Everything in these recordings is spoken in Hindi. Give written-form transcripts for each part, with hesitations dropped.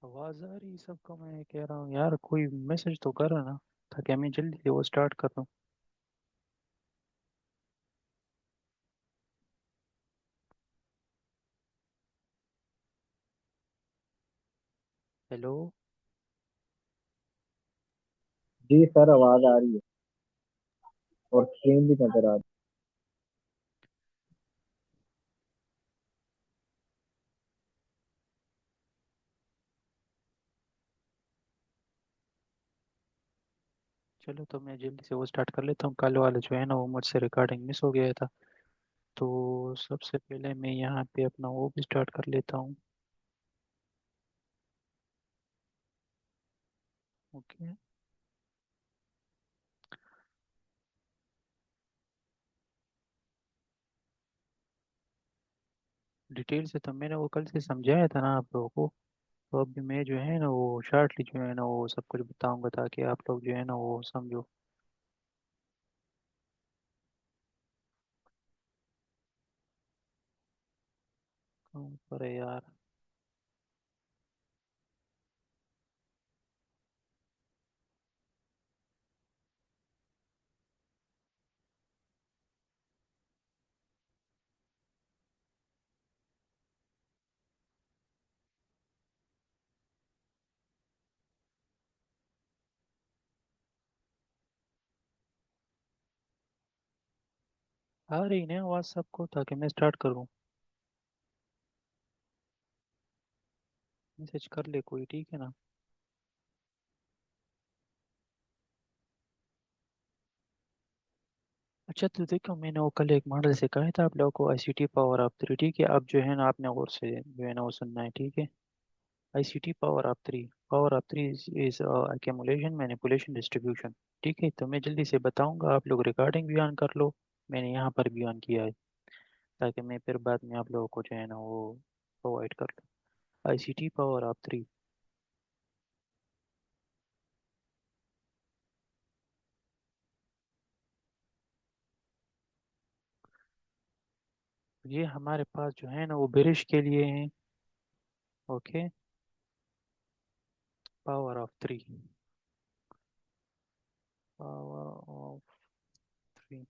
आवाज आ रही सबको। मैं कह रहा हूँ यार, कोई मैसेज तो करो ना, ताकि मैं जल्दी से वो स्टार्ट कर दूँ। हेलो। जी सर, आवाज आ रही है और स्क्रीन भी नजर आ रही चलो तो मैं जल्दी से वो स्टार्ट कर लेता हूँ। कल वाला जो है ना, वो मुझसे रिकॉर्डिंग मिस हो गया था। तो सबसे पहले मैं यहाँ पे अपना वो भी स्टार्ट कर लेता हूँ। ओके। डिटेल से तो मैंने वो कल से समझाया था ना आप लोगों को। तो अभी मैं जो है ना वो शार्टली जो है ना वो सब कुछ बताऊंगा, ताकि आप लोग जो है ना वो समझो। कहाँ पर है यार। आ रही ना आवाज़ सबको, ताकि मैं स्टार्ट करूँ। मैसेज कर ले कोई, ठीक है ना। अच्छा तो देखो, मैंने वो कल एक मॉडल से कहा था आप लोगों को, ICT पावर ऑफ थ्री, ठीक है। अब जो है ना आपने गौर से जो है ना वो सुनना है, ठीक है। ICT power of three. Power of three is accumulation manipulation distribution. ठीक है, तो मैं जल्दी से बताऊंगा, आप लोग रिकॉर्डिंग भी ऑन कर लो। मैंने यहाँ पर भी ऑन किया है, ताकि मैं फिर बाद में आप लोगों को जो है ना वो प्रोवाइड कर दूँ। ICT power of three. ये हमारे पास जो है ना वो बेरिश के लिए है। Okay. Power of three. Power of three,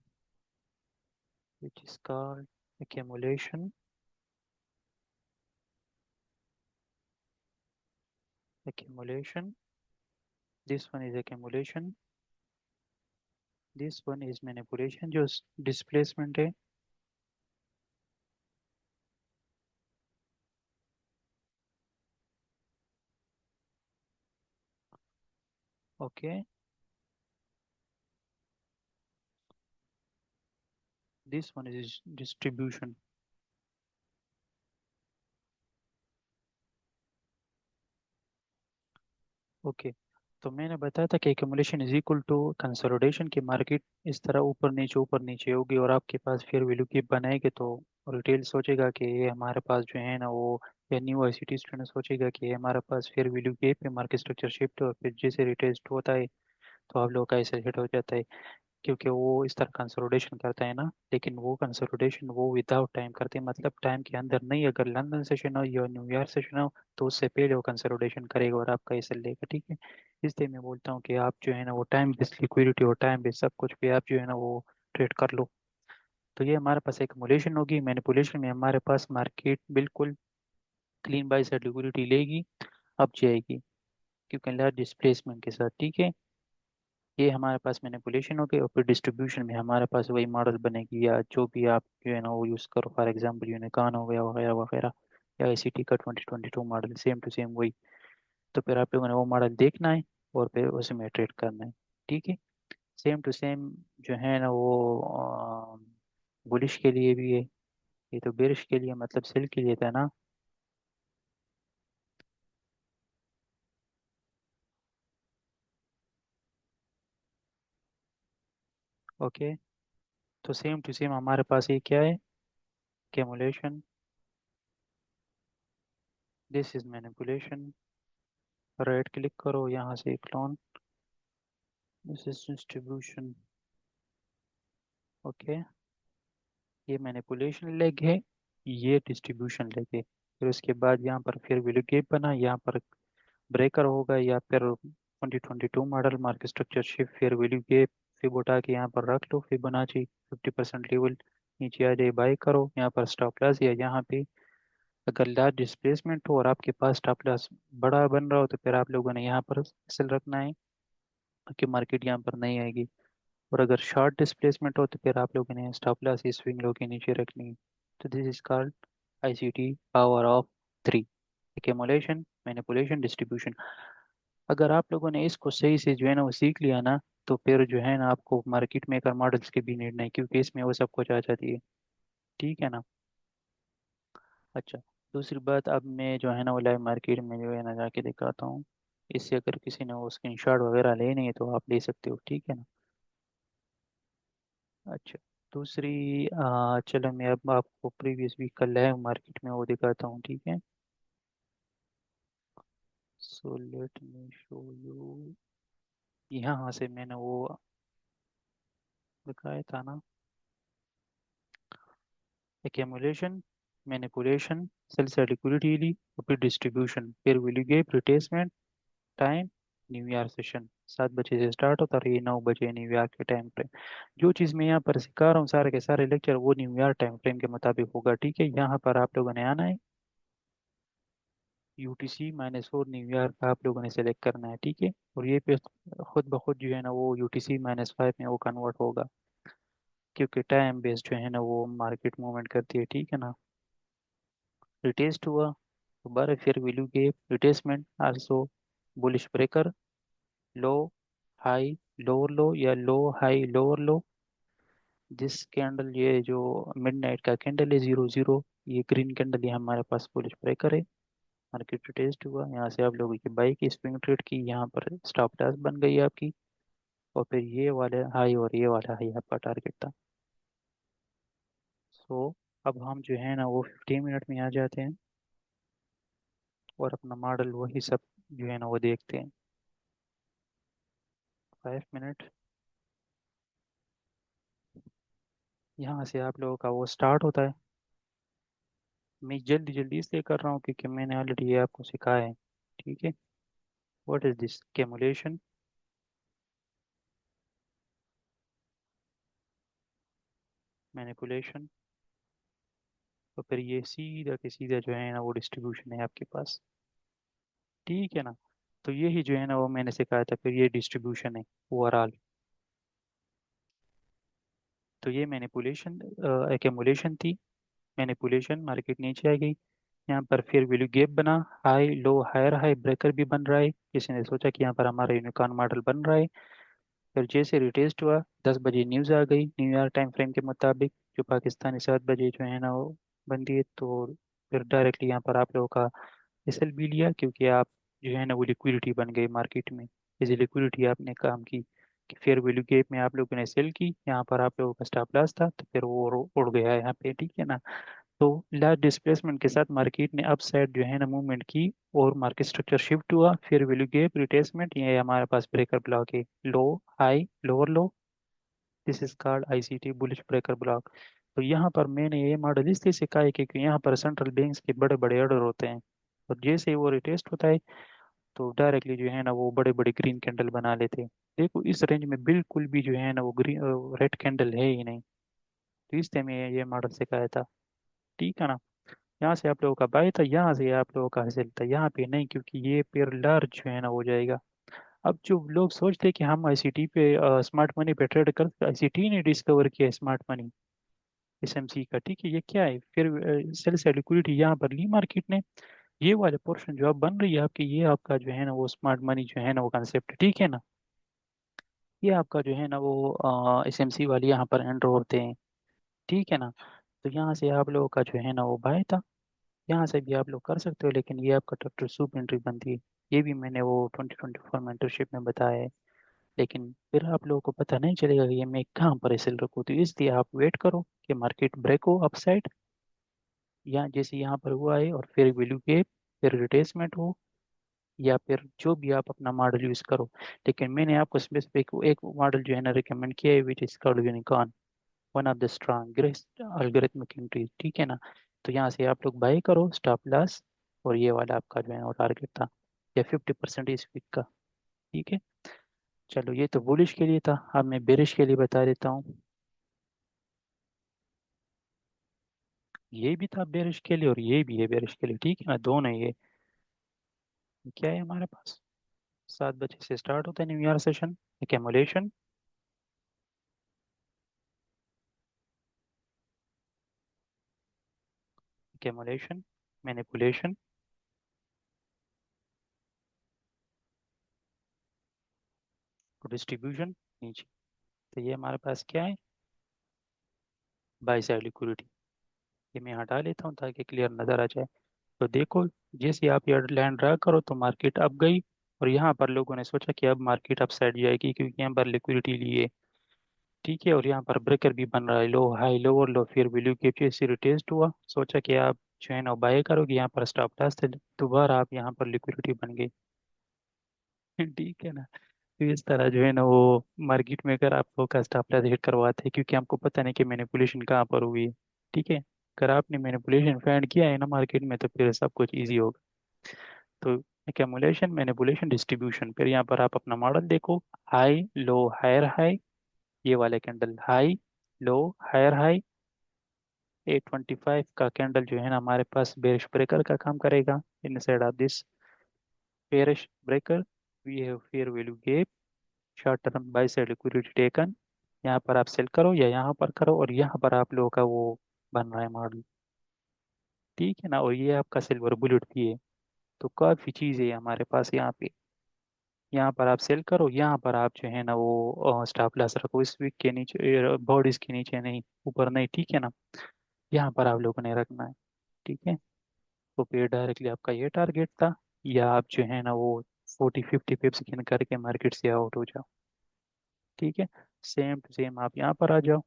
which is called accumulation. Accumulation. This one is accumulation. This one is manipulation, जो displacement है। Okay. This one is distribution. Okay. तो मैंने बताया था कि accumulation is equal to consolidation की मार्केट इस तरह ऊपर नीचे होगी, और आपके पास फेयर वैल्यू की बनाएंगे तो रिटेल सोचेगा कि ये हमारे पास जो है ना वो, या न्यू ICT स्टूडेंट सोचेगा कि ये हमारे पास फेयर वैल्यू के पे मार्केट स्ट्रक्चर शिफ्ट, और फिर जैसे रिटेल होता है तो आप लोग का ऐसे हिट हो जाता है। क्योंकि वो इस तरह कंसोलिडेशन करता है ना, लेकिन वो कंसोलिडेशन वो विदाउट टाइम करते हैं, मतलब टाइम के अंदर नहीं। अगर लंदन सेशन हो या न्यूयॉर्क सेशन हो तो उससे पहले वो कंसोलिडेशन करेगा और आपका ऐसे लेगा, ठीक है। इसलिए मैं बोलता हूँ कि आप जो है ना वो टाइम बेस्ड लिक्विडिटी और टाइम बेस्ड सब कुछ पे आप जो है ना वो ट्रेड कर लो। तो ये हमारे पास एक्युमुलेशन होगी। मैनिपुलेशन में हमारे पास मार्केट बिल्कुल क्लीन बाय साइड लिक्विडिटी लेगी, अब जाएगी, क्योंकि लार्ज डिस्प्लेसमेंट के साथ, ठीक है। ये हमारे पास मैनिपुलेशन हो गई, और फिर डिस्ट्रीब्यूशन में हमारे पास वही मॉडल बनेगी, या जो भी आप जो है ना वो यूज़ करो। फॉर एग्जांपल यूनिकॉर्न हो गया वगैरह वगैरह, या ICT का 2022 मॉडल, सेम टू सेम वही। तो फिर आप लोगों ने वो मॉडल देखना है और फिर उसमें ट्रेड करना है, ठीक है। सेम टू सेम जो है ना वो बुलिश के लिए भी है। ये तो बेरिश के लिए मतलब सेल के लिए था ना। ओके। तो सेम टू सेम हमारे पास ये क्या है, accumulation. This is manipulation. Right click करो, यहाँ से clone. This is distribution. Okay. ये मैनिपुलेशन लेग है, ये डिस्ट्रीब्यूशन लेग है। फिर उसके बाद यहाँ पर फिर वैल्यू गैप बना, यहाँ पर ब्रेकर होगा, या फिर 2022 model market structure shift fair value के फिर उठा के यहाँ पर रख लो, फिबोनाची 50% लेवल नीचे आ जाए, बाई करो यहाँ पर स्टॉप लॉस, या यहाँ पे अगर लार्ज डिस्प्लेसमेंट हो और आपके पास स्टॉप लॉस बड़ा बन रहा हो तो फिर आप लोगों ने यहाँ पर सेल रखना है कि मार्केट यहाँ पर नहीं आएगी। और अगर शॉर्ट डिस्प्लेसमेंट हो तो फिर आप लोगों ने स्टॉप लॉस इस स्विंग लो के नीचे रखनी है। तो this is called ICT power of three, accumulation, manipulation, distribution. अगर आप लोगों ने इसको सही से जो है ना वो सीख लिया ना, तो फिर जो है ना आपको मार्केट मेकर मॉडल्स की भी नीड नहीं, क्योंकि इसमें वो सब कुछ आ जाती है। ठीक है ना। अच्छा, दूसरी बात, अब मैं जो है ना वो लाइव मार्केट में जो है ना जाके दिखाता हूँ। इससे अगर किसी ने वो स्क्रीनशॉट वगैरह लेनी है तो आप ले सकते हो, ठीक है ना। अच्छा, दूसरी चलो मैं अब आपको प्रीवियस वीक का लाइव मार्केट में वो दिखाता हूँ, ठीक है। So let me show you, यहाँ से मैंने वो दिखाया था ना, accumulation, manipulation, sell side liquidity, फिर डिस्ट्रीब्यूशन, फिर value gap, retracement, time, New York session 7 बजे से स्टार्ट होता है, ये 9 बजे न्यूयॉर्क के टाइम पे। जो चीज़ मैं यहाँ पर सिखा रहा हूँ सारे के सारे लेक्चर वो न्यूयॉर्क टाइम फ्रेम के मुताबिक होगा, ठीक है। यहाँ पर आप लोगों ने आना है, UTC-4 न्यूयॉर्क का आप लोगों ने सेलेक्ट करना है, ठीक है। और ये पे खुद ब खुद जो है ना वो UTC-5 में वो कन्वर्ट होगा, क्योंकि टाइम बेस्ड जो है ना वो मार्केट मूवमेंट करती है, ठीक है ना। रिटेस्ट हुआ दोबारा, फिर value gap, retracement, also bullish breaker, low high lower low, या लो हाई लोअर लो। जिस कैंडल, ये जो मिडनाइट का कैंडल है 00, ये ग्रीन कैंडल, ये हमारे पास बुलिश ब्रेकर है। मार्केट टेस्ट हुआ, यहाँ से आप लोगों की बाई की स्विंग ट्रेड की, यहाँ पर स्टॉप लॉस बन गई आपकी। और फिर ये वाला हाई और ये वाला हाई आपका टारगेट था। सो अब हम जो है ना वो 15 मिनट में आ जाते हैं और अपना मॉडल वही सब जो है ना वो देखते हैं। 5 मिनट, यहाँ से आप लोगों का वो स्टार्ट होता है। मैं जल्दी जल्दी इसलिए कर रहा हूँ क्योंकि मैंने ऑलरेडी ये आपको सिखाया है, ठीक है। व्हाट इज दिस कैमुलेशन, मैनिपुलेशन, तो फिर ये सीधा के सीधा जो है ना वो डिस्ट्रीब्यूशन है आपके पास, ठीक है ना। तो यही जो है ना वो मैंने सिखाया था, फिर ये डिस्ट्रीब्यूशन है ओवरऑल। तो ये मैनिपुलेशन एक्यूमुलेशन थी, मैनिपुलेशन, मार्केट नीचे आ गई, यहाँ पर फिर वैल्यू गैप बना, high low higher high breaker भी बन रहा है, किसी ने सोचा कि यहाँ पर हमारा यूनिकॉर्न मॉडल बन रहा है। फिर जैसे रिटेस्ट हुआ 10 बजे न्यूज़ आ गई न्यूयॉर्क टाइम फ्रेम के मुताबिक, जो पाकिस्तानी 7 बजे जो है ना वो बनती है। तो फिर डायरेक्टली यहाँ पर आप लोगों का एसएल भी लिया, क्योंकि आप जो है ना वो लिक्विडिटी बन गई मार्केट में। इस लिक्विडिटी आपने काम की कि फेयर वैल्यू गैप में आप लोगों ने सेल की, यहाँ पर आप लोगों का स्टॉप लॉस था तो फिर वो उड़ गया यहाँ पे, ठीक है ना। तो लार्ज डिस्प्लेसमेंट के साथ मार्केट ने अप साइड जो है ना मूवमेंट की, और मार्केट स्ट्रक्चर शिफ्ट हुआ, फिर वैल्यू गैप, रिट्रेसमेंट, ये हमारे पास ब्रेकर ब्लॉक है, low high lower low, this is called ICT bullish breaker block. तो यहाँ पर मैंने ये मॉडल इसलिए सिखाया है क्योंकि यहाँ पर सेंट्रल बैंक्स के बड़े बड़े ऑर्डर होते हैं, और जैसे ही वो रिटेस्ट होता है तो डायरेक्टली जो है ना वो बड़े बड़े ग्रीन कैंडल बना लेते हैं। देखो इस रेंज में बिल्कुल भी जो है ना वो ग्रीन रेड कैंडल है ही नहीं, तो इसलिए मैं ये मॉडल सिखाया था, ठीक है ना। यहाँ से आप लोगों का बाय था, यहाँ से आप लोगों का हासिल था, यहाँ पे नहीं, क्योंकि ये पेयर लार्ज जो है ना हो जाएगा। अब जो लोग सोचते हैं कि हम आईसीटी पे स्मार्ट मनी पे ट्रेड करते, आईसीटी ने डिस्कवर किया स्मार्ट मनी, एसएमसी का, ठीक है। ये क्या है फिर, सेल साइड लिक्विडिटी यहाँ पर ली मार्केट ने, ये वाले पोर्शन जो अब बन रही है आपकी, ये आपका जो है ना वो स्मार्ट मनी जो है ना वो कंसेप्ट, ठीक है ना। ये आपका जो है ना वो एसएमसी वाली यहाँ पर एंटर होते हैं, ठीक है ना। तो यहाँ से आप लोगों का जो है ना वो बाय था, यहाँ से भी आप लोग कर सकते हो, लेकिन ये आपका टोटल सूप एंट्री बनती है। ये भी मैंने वो 2024 मेंटरशिप में बताया है। लेकिन फिर आप लोगों को पता नहीं चलेगा कि ये मैं कहाँ पर एसएल रखूँ, तो इसलिए आप वेट करो कि मार्केट ब्रेक हो अपसाइड, या जैसे यहाँ पर हुआ है, और फिर वैल्यू गैप, फिर रिट्रेसमेंट हो, या फिर जो भी आप अपना मॉडल यूज़ करो। लेकिन मैंने आपको स्पेसिफिक एक मॉडल जो है ना रिकमेंड किया है, which is called unicorn, one of the strongest algorithmic entry, ठीक है ना। तो यहाँ से आप लोग बाई करो, स्टॉप लॉस, और ये वाला आपका जो है वो टारगेट था। या 50% इस वीक का। ठीक है। चलो ये तो बुलिश के लिए था, अब मैं बेरिश के लिए बता देता हूँ। ये भी था बेरिश के लिए और ये भी है बेरिश के लिए, ठीक है ना, दोनों ये। क्या है हमारे पास, 7 बजे से स्टार्ट होता है new year session. Accumulation, accumulation, manipulation, distribution, नीचे। तो ये हमारे पास क्या है, बाई साइड लिक्विडिटी। ये मैं हटा लेता हूँ ताकि क्लियर नज़र आ जाए। तो देखो, जैसे आप ये लाइन ड्रा करो तो मार्केट अप गई, और यहाँ पर लोगों ने सोचा कि अब मार्केट अप साइड जाएगी क्योंकि यहाँ पर लिक्विडिटी ली है। ठीक है, और यहाँ पर ब्रेकर भी बन रहा है, लो हाई लो और लो, फिर वैल्यू कैप्चर से रिटेस्ट हुआ, सोचा कि आप जो है ना बाय करोगे, यहाँ पर स्टॉप लॉस थे, दोबारा आप यहाँ पर लिक्विडिटी बन गई। ठीक है ना। तो इस तरह जो है ना वो मार्केट मेकर आपको का स्टॉप लॉस हिट करवाते हैं, क्योंकि हमको पता नहीं कि मैनिपुलेशन कहाँ पर हुई है। ठीक है, अगर आपने मैनिपुलेशन फाइंड किया है ना मार्केट में, तो फिर सब कुछ ईजी होगा। तो एक्यूमुलेशन, मैनिपुलेशन, डिस्ट्रीब्यूशन, फिर यहाँ पर आप अपना मॉडल देखो, हाई लो हायर हाई, ये वाले candle high low higher high. 825 का कैंडल जो है ना हमारे पास बेरिश ब्रेकर का काम करेगा, inside of this bearish breaker we have fair value gap, short term buy side liquidity taken. यहाँ पर आप सेल करो या यहाँ पर करो, और यहाँ पर आप लोगों का वो बन रहा है मॉडल। ठीक है ना, और ये आपका सिल्वर बुलेट भी है। तो काफ़ी चीज़ है हमारे पास यहाँ पे। यहाँ पर आप सेल करो, यहाँ पर आप जो है ना वो स्टॉप लॉस रखो, इस वीक के नीचे, बॉडीज के नीचे नहीं, ऊपर नहीं, ठीक है ना। यहाँ पर आप लोगों ने रखना है। ठीक है, तो फिर डायरेक्टली आपका ये टारगेट था, या आप जो है ना वो 40-50 पिप्स गिन करके मार्केट से आउट हो जाओ। ठीक है, सेम टू सेम आप यहाँ पर आ जाओ,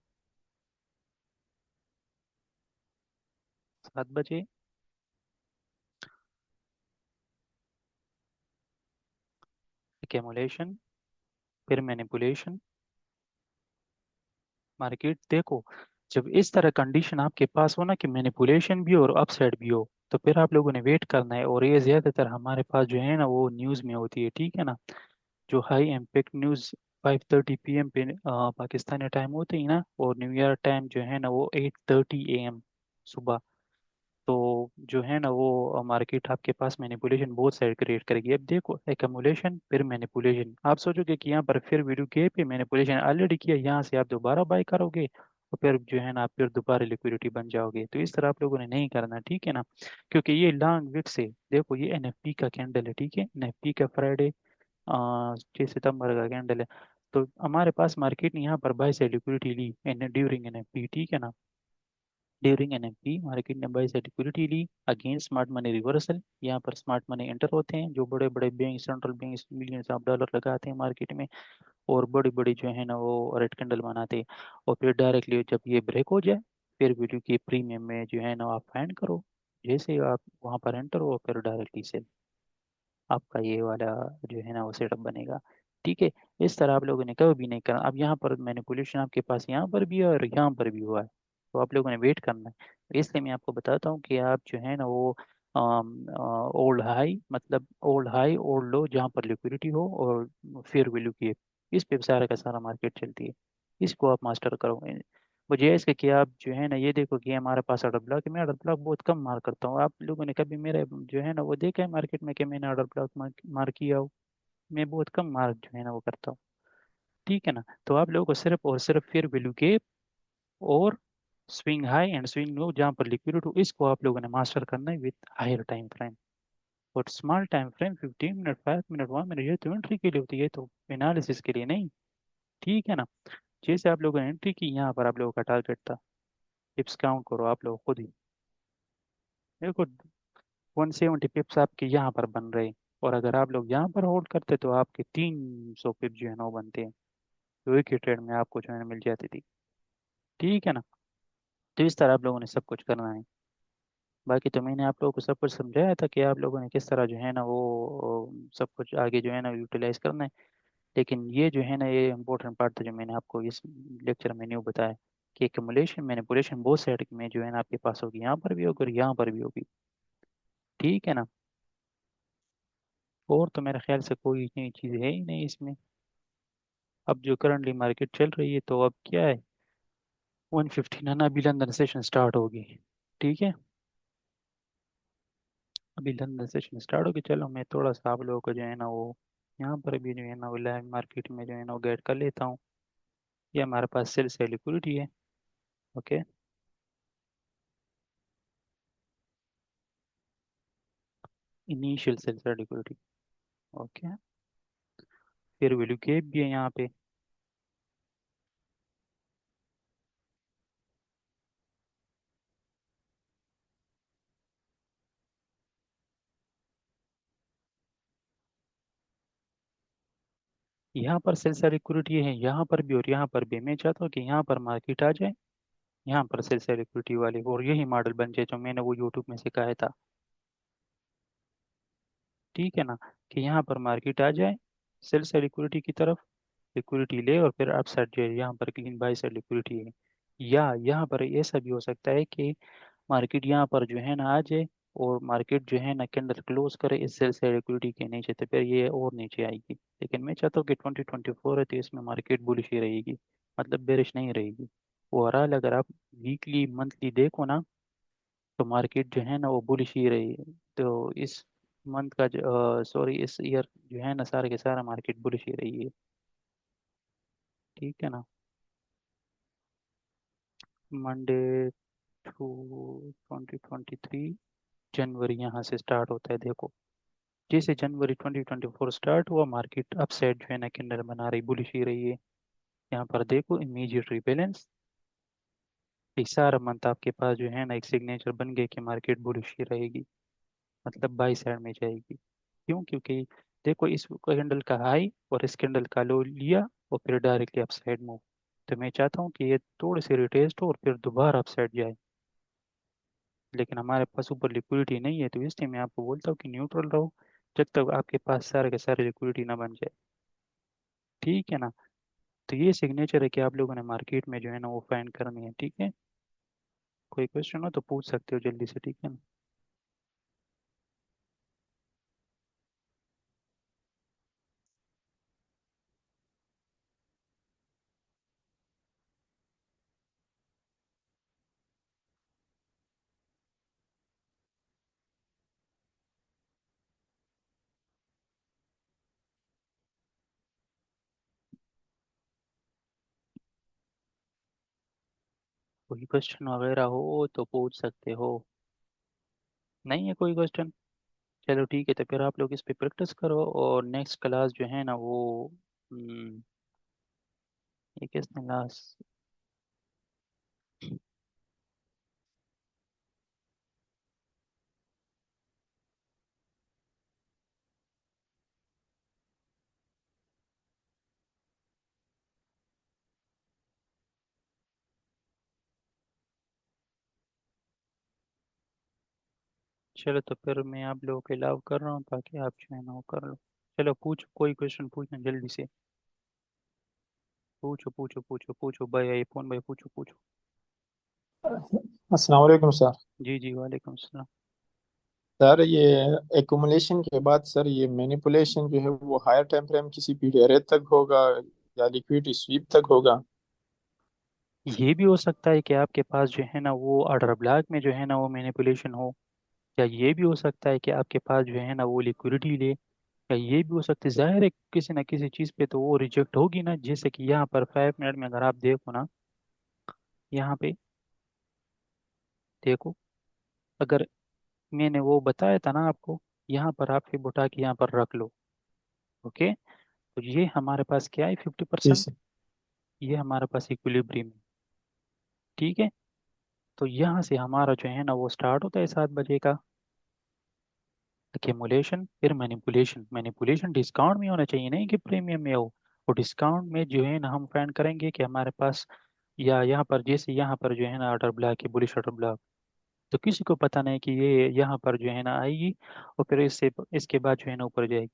7 बजे। एक्यूमुलेशन, फिर मैनिपुलेशन, मार्केट देखो। जब इस तरह कंडीशन आपके पास हो ना कि मैनिपुलेशन भी हो और अपसाइड भी हो, तो फिर आप लोगों ने वेट करना है, और ये ज्यादातर हमारे पास जो है ना वो न्यूज़ में होती है। ठीक है ना, जो हाई इम्पैक्ट न्यूज़ 5:30 PM पे पाकिस्तानी टाइम होते ही ना, और न्यू ईयर टाइम जो है ना वो 8:30 AM सुबह। तो जो है ना वो मार्केट आपके पास मैनिपुलेशन बहुत साइड क्रिएट करेगी। अब देखो, एकमुलेशन फिर मैनिपुलेशन, आप सोचोगे कि यहाँ पर फिर वीडियो के पे मैनिपुलेशन ऑलरेडी किया, यहाँ से आप दोबारा बाय करोगे, और फिर जो है ना आप फिर दोबारा लिक्विडिटी बन जाओगे। तो इस तरह आप लोगों ने नहीं करना, ठीक है ना, क्योंकि ये लॉन्ग विक से देखो, ये एनएफपी का कैंडल है। ठीक है, एनएफपी का फ्राइडे 6 सितंबर का कैंडल है। तो हमारे पास मार्केट ने यहाँ पर बाय से लिक्विडिटी ली ड्यूरिंग एनएफपी। ठीक है ना, ड्यूरिंग एनएफपी मार्केट ने बाय साइड लिक्विडिटी ली अगेंस्ट स्मार्ट मनी रिवर्सल। यहाँ पर स्मार्ट मनी एंटर होते हैं, जो बड़े बड़े bank, central bank millions of dollar लगाते हैं मार्केट में, और बड़ी बड़ी जो है ना वो रेड कैंडल बनाते हैं। और फिर डायरेक्टली जब ये ब्रेक हो जाए, फिर वीडियो की प्रीमियम में जो है ना आप फाइंड करो, जैसे ही आप वहाँ पर एंटर हो, फिर डायरेक्टली सेल, आपका ये वाला जो है ना वो सेटअप बनेगा। ठीक है, इस तरह आप लोगों ने कभी भी नहीं करना। अब यहाँ पर मैनिपुलेशन आपके पास यहाँ पर भी है और यहाँ पर भी हुआ है, तो आप लोगों ने वेट करना है। तो इसलिए मैं आपको बताता हूँ कि आप जो है ना वो ओल्ड हाई, मतलब ओल्ड हाई ओल्ड लो, जहाँ पर लिक्विडिटी हो और फेयर वैल्यू की, इस पे सारा का सारा मार्केट चलती है। इसको आप मास्टर करो। मुझे इसके कि आप जो है ना ये देखो कि हमारे पास ऑर्डर ब्लॉक है, मैं ऑर्डर ब्लॉक बहुत कम मार करता हूँ। आप लोगों ने कभी मेरे जो है ना वो देखा है मार्केट में कि मैंने ऑर्डर ब्लॉक मार किया हो? मैं बहुत कम मार जो है ना वो करता हूँ। ठीक है ना, तो आप लोगों को सिर्फ और सिर्फ फेयर वैल्यू के और swing high and swing low, जहाँ पर लिक्विडिटी हो, इसको आप लोगों ने मास्टर करना है विद हायर टाइम फ्रेम। और small time frame 15 minute, 5 minute, 1 minute, ये तो एंट्री के लिए होती है, तो एनालिसिस के लिए नहीं। ठीक है ना, जैसे आप लोगों ने एंट्री की, यहाँ पर आप लोगों का टारगेट था, टिप्स काउंट करो आप लोग खुद ही। देखो, 170 पिप्स आपके यहाँ पर बन रहे, और अगर आप लोग यहाँ पर होल्ड करते तो आपके 300 पिप जो है ना वो बनते हैं, तो एक ही ट्रेड में आपको जो है ना मिल जाती थी। ठीक है ना, तो इस तरह आप लोगों ने सब कुछ करना है। बाकी तो मैंने आप लोगों को सब कुछ समझाया था कि आप लोगों ने किस तरह जो है ना वो सब कुछ आगे जो है ना यूटिलाइज करना है। लेकिन ये जो है ना ये इंपॉर्टेंट पार्ट था जो मैंने आपको इस लेक्चर में न्यू बताया, कि एक्युमुलेशन मैनिपुलेशन बोथ साइड में जो है ना आपके पास होगी, यहाँ पर भी होगी और यहाँ पर भी होगी। ठीक है ना। और तो मेरे ख्याल से कोई नई चीज़ है ही नहीं इसमें। अब जो करंटली मार्केट चल रही है तो अब क्या है, 115 है ना, अभी लंदन सेशन स्टार्ट होगी। ठीक है, अभी लंदन सेशन स्टार्ट होगी। चलो मैं थोड़ा सा आप लोगों को जो है ना वो यहाँ पर भी जो है ना वो लाइव मार्केट में जो है ना वो गेट कर लेता हूँ। ये हमारे पास सेल से लिक्विडिटी है। ओके, इनिशियल सेल से लिक्विडिटी। ओके, फिर वैल्यू गैप भी है यहाँ पे। यहाँ पर सेल से लिक्विडिटी है, यहाँ पर भी और यहाँ पर भी। मैं चाहता हूँ कि यहाँ पर मार्केट आ जाए, यहाँ पर सेल से लिक्विडिटी वाले, और यही मॉडल बन जाए जो मैंने वो यूट्यूब में सिखाया था। ठीक है ना, कि यहाँ पर मार्केट आ जाए सेल से लिक्विडिटी की तरफ, लिक्विडिटी ले और फिर अप साइड जो है यहाँ पर क्लीन बाय साइड लिक्विडिटी है। या यहाँ पर ऐसा भी हो सकता है कि मार्केट यहाँ पर जो है ना आ जाए और मार्केट जो है ना कैंडल क्लोज करे इस सेल से लिक्विडिटी के नीचे, तो फिर ये और नीचे आएगी। लेकिन मैं चाहता हूँ कि 2024 है तो इसमें मार्केट बुलिश ही रहेगी, मतलब बेरिश नहीं रहेगी। ओवरऑल अगर आप वीकली मंथली देखो ना तो मार्केट जो है ना वो बुलिश ही रही है। तो इस मंथ का जो सॉरी इस ईयर जो है ना सारे के सारा मार्केट बुलिश ही रही है। ठीक है ना, मंडे टू 2023 जनवरी यहाँ से स्टार्ट होता है देखो। जैसे जनवरी 2024 स्टार्ट हुआ, मार्केट अपसाइड जो है ना कैंडल बना रही, बुलिश ही रही है। यहाँ पर देखो इमीडिएट रिबैलेंस, ये सारा मंथ आपके पास जो है ना एक सिग्नेचर बन गया कि मार्केट बुलिश ही रहेगी, मतलब बाई साइड में जाएगी। क्यों? क्योंकि देखो इस कैंडल का हाई और इस कैंडल का लो लिया और फिर डायरेक्टली अपसाइड मूव। तो मैं चाहता हूँ कि ये थोड़ी सी रिटेस्ट हो और फिर दोबारा अपसाइड जाए। लेकिन हमारे पास ऊपर लिक्विडिटी नहीं है, तो इसलिए मैं आपको बोलता हूँ कि न्यूट्रल रहो जब तक आपके पास सारे के सारे लिक्विडिटी ना बन जाए। ठीक है ना, तो ये सिग्नेचर है कि आप लोगों ने मार्केट में जो है ना वो फाइंड करनी है। ठीक है, कोई क्वेश्चन हो तो पूछ सकते हो जल्दी से। ठीक है ना, कोई क्वेश्चन वगैरह हो तो पूछ सकते हो। नहीं है कोई क्वेश्चन? चलो ठीक है, तो फिर आप लोग इस पे प्रैक्टिस करो और नेक्स्ट क्लास जो है ना वो ये किसने लास्ट। चलो तो फिर मैं आप लोगों को अलाउ कर रहा हूँ ताकि आप जो है ना वो कर लो। चलो पूछो, कोई क्वेश्चन पूछना जल्दी से। पूछो पूछो पूछो पूछो भाई, आईफोन भाई, पूछो पूछो। अस्सलाम वालेकुम सर। जी जी, वालेकुम सलाम। सर ये एकुमुलेशन के बाद सर ये मैनिपुलेशन जो है वो हायर टाइम फ्रेम किसी पीरियड तक होगा या लिक्विडिटी स्वीप तक होगा? ये भी हो सकता है कि आपके पास जो है ना वो ऑर्डर ब्लॉक में जो है ना वो मैनिपुलेशन हो, या ये भी हो सकता है कि आपके पास जो है ना वो लिक्विडिटी ले, या ये भी हो सकता है, जाहिर है किसी ना किसी चीज़ पे तो वो रिजेक्ट होगी ना। जैसे कि यहाँ पर 5 मिनट में अगर आप देखो ना, यहाँ पे देखो, अगर मैंने वो बताया था ना आपको, यहाँ पर आप फिर उठा के यहाँ पर रख लो। ओके, तो ये हमारे पास क्या है, फिफ्टी जी परसेंट सर। ये हमारे पास इक्विलिब्रियम है। ठीक है, तो यहाँ से हमारा जो है ना वो स्टार्ट होता है 7 बजे का एक्यूमुलेशन, फिर मैनिपुलेशन। मैनिपुलेशन डिस्काउंट में होना चाहिए, नहीं कि प्रीमियम में हो। और डिस्काउंट में जो है ना हम फाइंड करेंगे कि हमारे पास, या यहाँ पर जैसे यहाँ पर जो है ना ऑर्डर ब्लॉक है, बुलिश ऑर्डर ब्लॉक, तो किसी को पता नहीं कि ये यहाँ पर जो है ना आएगी और फिर इससे इसके बाद जो है ना ऊपर जाएगी।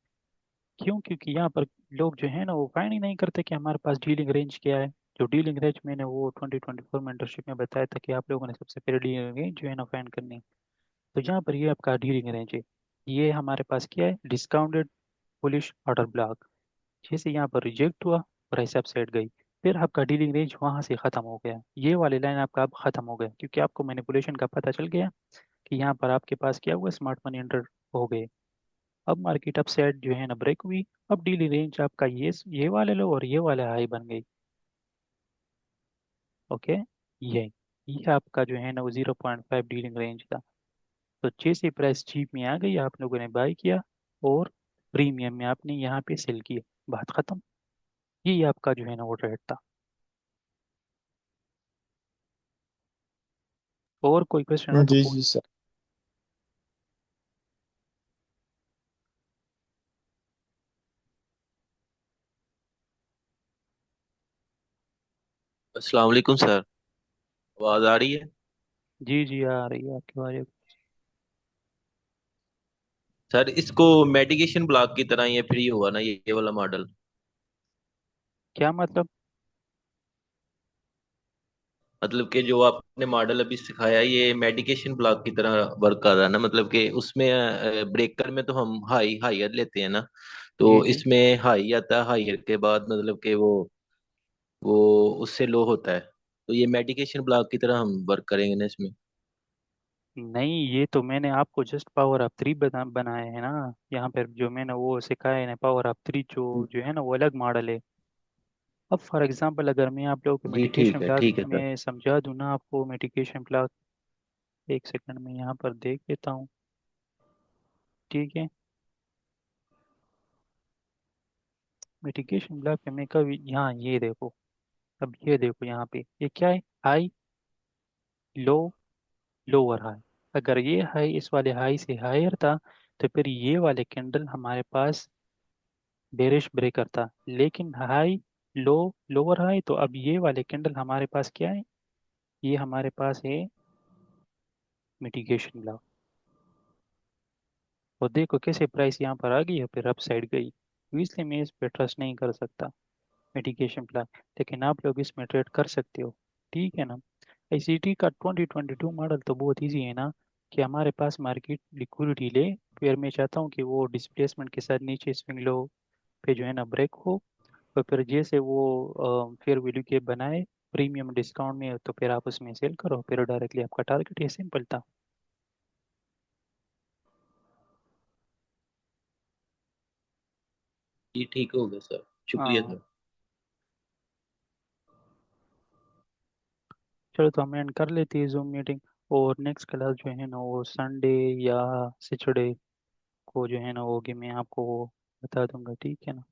क्यों? क्योंकि यहाँ पर लोग जो है ना वो फाइंड ही नहीं करते कि हमारे पास डीलिंग रेंज क्या है। जो डीलिंग रेंज मैंने वो 2024 मेंटरशिप में बताया था कि आप लोगों ने सबसे पहले डीलिंग रेंज जो है ना फाइंड करनी है। तो यहाँ पर ये आपका डीलिंग रेंज है। ये हमारे पास क्या है, डिस्काउंटेड बुलिश ऑर्डर ब्लॉक। जैसे यहाँ पर रिजेक्ट हुआ, प्राइस अपसाइड गई, फिर आपका डीलिंग रेंज वहां से खत्म हो गया, ये वाली लाइन आपका अब खत्म हो गया, क्योंकि आपको मैनिपुलेशन का पता चल गया कि यहाँ पर आपके पास क्या हुआ, स्मार्ट मनी एंटर हो गए। अब मार्केट अपसाइड जो है ना ब्रेक हुई। अब डीलिंग रेंज आपका ये वाले लो और ये वाले हाई बन गई। ओके, ये ये आपका जो है ना वो 0.5 डीलिंग रेंज था। तो जैसे प्राइस चीप में आ गई, आप लोगों ने बाय किया और प्रीमियम में आपने यहाँ पे सेल किया, बात खत्म। ये आपका जो है ना वो ट्रेड था। और कोई क्वेश्चन हो तो जी पूछ। जी सर। अस्सलाम वालेकुम सर। आवाज आ रही है? जी जी, आ रही है आपकी बारे। सर इसको मेडिकेशन ब्लॉक की तरह ये फ्री हुआ ना, ये वाला मॉडल? क्या मतलब? मतलब कि जो आपने मॉडल अभी सिखाया, ये मेडिकेशन ब्लॉक की तरह वर्क कर रहा है ना? मतलब कि उसमें ब्रेकर में तो हम हायर लेते हैं ना, जी तो जी। इसमें हाई आता है, हायर के बाद मतलब कि वो उससे लो होता है। तो ये मेडिकेशन ब्लॉक की तरह हम वर्क करेंगे ना इसमें? नहीं, ये तो मैंने आपको जस्ट पावर ऑफ थ्री बनाए हैं ना। यहाँ पर जो मैंने वो सिखाया है ना, पावर ऑफ थ्री जो जो है ना वो अलग मॉडल है। अब फॉर एग्जांपल अगर मैं आप लोगों को जी मेडिकेशन ब्लॉक ठीक है सर। में समझा दूँ ना, आपको मेडिकेशन ब्लॉक, एक सेकंड में यहाँ पर देख लेता हूँ। ठीक है, मेडिकेशन ब्लॉक में मैं कभी यहाँ ये देखो, अब ये देखो यहाँ पे ये क्या है, हाई, लो, लोअर हाई। अगर ये हाई इस वाले हाई से हायर था, तो फिर ये वाले कैंडल हमारे पास बेरिश ब्रेकर था। लेकिन हाई, लो, लोअर हाई, तो अब ये वाले कैंडल हमारे पास क्या है, ये हमारे पास है मिटिगेशन ब्लॉक। और देखो कैसे प्राइस यहाँ पर आ गई है, फिर अप साइड गई, तो इसलिए मैं इस पे ट्रस्ट नहीं कर सकता, मिटिगेशन प्लान। लेकिन आप लोग इसमें ट्रेड कर सकते हो, ठीक है ना। आईसीटी का 2022 मॉडल तो बहुत इजी है ना, कि हमारे पास मार्केट लिक्विडिटी ले, फिर मैं चाहता हूँ कि वो डिस्प्लेसमेंट के साथ नीचे स्विंग लो पे जो है ना ब्रेक हो, और फिर जैसे वो फिर वैल्यू के बनाए प्रीमियम डिस्काउंट में, तो फिर आप उसमें सेल करो, फिर डायरेक्टली आपका टारगेट, ये सिंपल था। जी ठीक हो गया सर, शुक्रिया हाँ, सर। चलो तो हम एंड कर लेते हैं जूम मीटिंग। और नेक्स्ट क्लास जो है ना वो संडे या सैटरडे को जो है ना होगी, मैं आपको वो बता दूंगा, ठीक है ना।